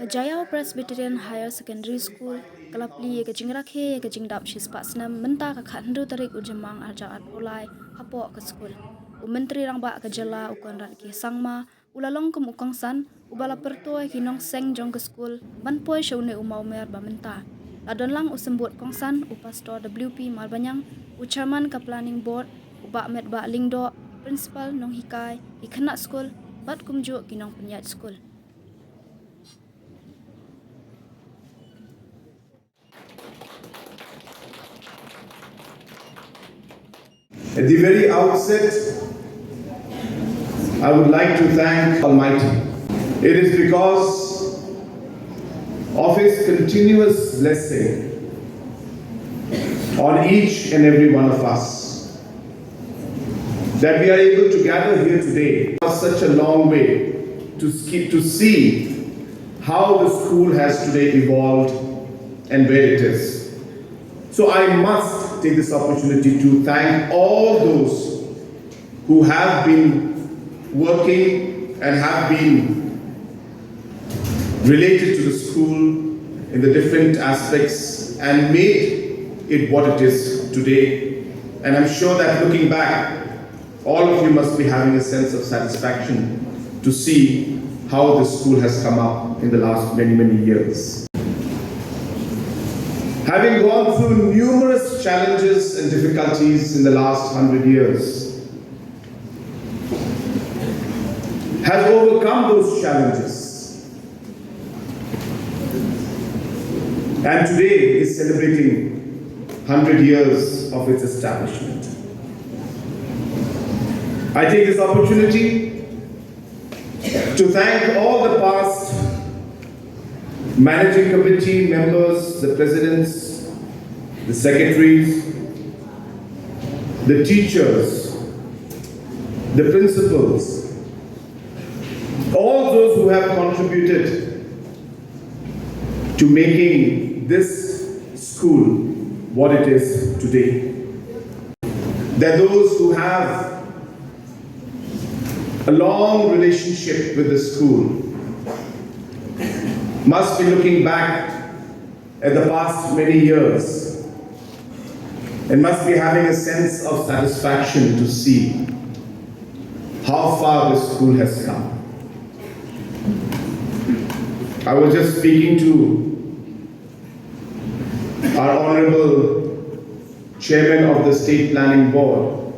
Jaiaw Presbyterian Higher Secondary School, Plie ke Jingrakhe ke Jingdap Shispa Snem menta ka khandu tarik ujemang arjaat Plie hapo ke school. Menteri rangba ke jela ukon rat ki sangma ulalong ke mukang san ubala pertoy kinong seng jong ke school banpoy shaune umau mer ba menta. Ladon lang usembut kongsan upastor WP Malbanyang uchairman ke planning board ubak met ba lingdo principal nong hikai ikena school bat kumju kinong penyat school. At the very outset, I would like to thank Almighty. It is because of His continuous blessing on each and every one of us that we are able to gather here today. Such a long way to see how the school has today evolved and where it is. So I must take this opportunity to thank all those who have been working and have been related to the school in the different aspects and made it what it is today. And I'm sure that looking back, all of you must be having a sense of satisfaction to see how the school has come up in the last many, many years. Having gone through numerous challenges and difficulties in the last 100 years, has overcome those challenges, and today is celebrating 100 years of its establishment. I take this opportunity to thank all the past managing committee members, the presidents, the secretaries, the teachers, the principals, all those who have contributed to making this school what it is today. There are those who have a long relationship with the school must be looking back at the past many years and must be having a sense of satisfaction to see how far the school has come. I was just speaking to our Honorable Chairman of the State Planning Board,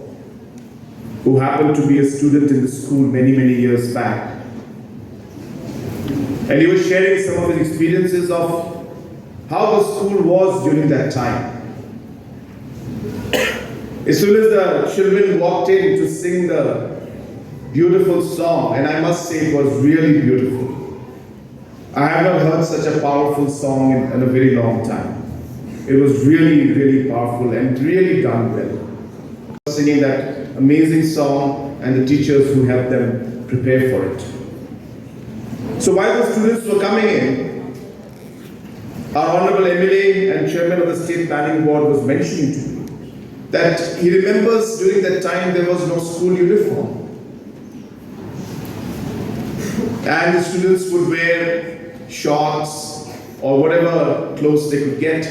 who happened to be a student in the school many, many years back. And he was sharing some of his experiences of how the school was during that time. As soon as the children walked in to sing the beautiful song, and I must say it was really beautiful. I have not heard such a powerful song in a very long time. It was really, really powerful and really done well. Singing that amazing song and the teachers who helped them prepare for it. So while the students were coming in, our Honorable MLA and Chairman of the State Planning Board was mentioning to me that he remembers during that time there was no school uniform. And the students would wear shorts or whatever clothes they could get.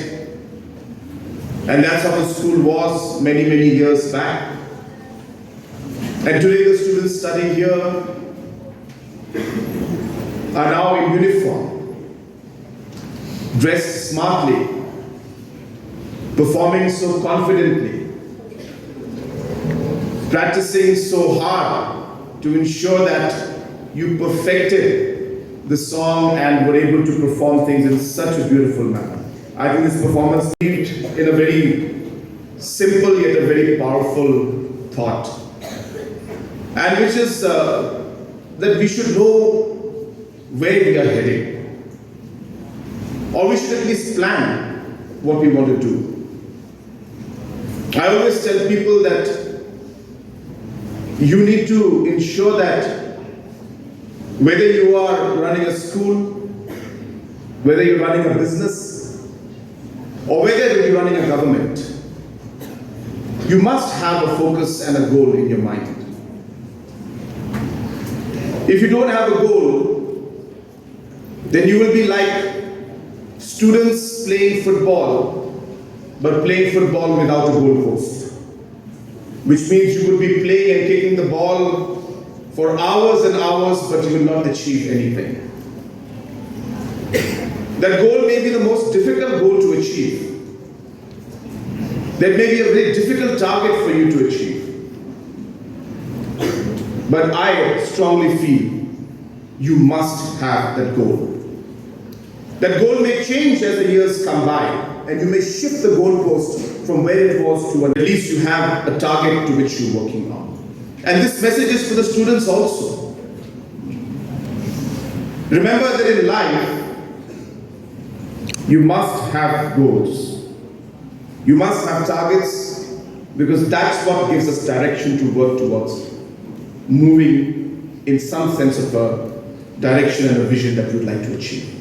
And that's how the school was many, many years back. And today the students studying here are now in uniform, dressed smartly, performing so confidently, practicing so hard to ensure that you perfected the song and were able to perform things in such a beautiful manner. I think this performance lived in a very simple yet a very powerful thought, and which is that we should know where we are heading, or we should at least plan what we want to do. I always tell people that you need to ensure that whether you are running a school, whether you're running a business, or whether you're running a government, you must have a focus and a goal in your mind. If you don't have a goal, then you will be like students playing football, but playing football without a goalpost. Which means you would be playing and kicking the ball for hours and hours, but you will not achieve anything. That goal may be the most difficult goal to achieve. That may be a very difficult target for you to achieve. But I strongly feel you must have that goal. That goal may change as the years come by, and you may shift the goalpost from where it was to at least you have a target to which you're working on. And this message is for the students also. Remember that in life, you must have goals. You must have targets, because that's what gives us direction to work towards, moving in some sense of a direction and a vision that we'd like to achieve.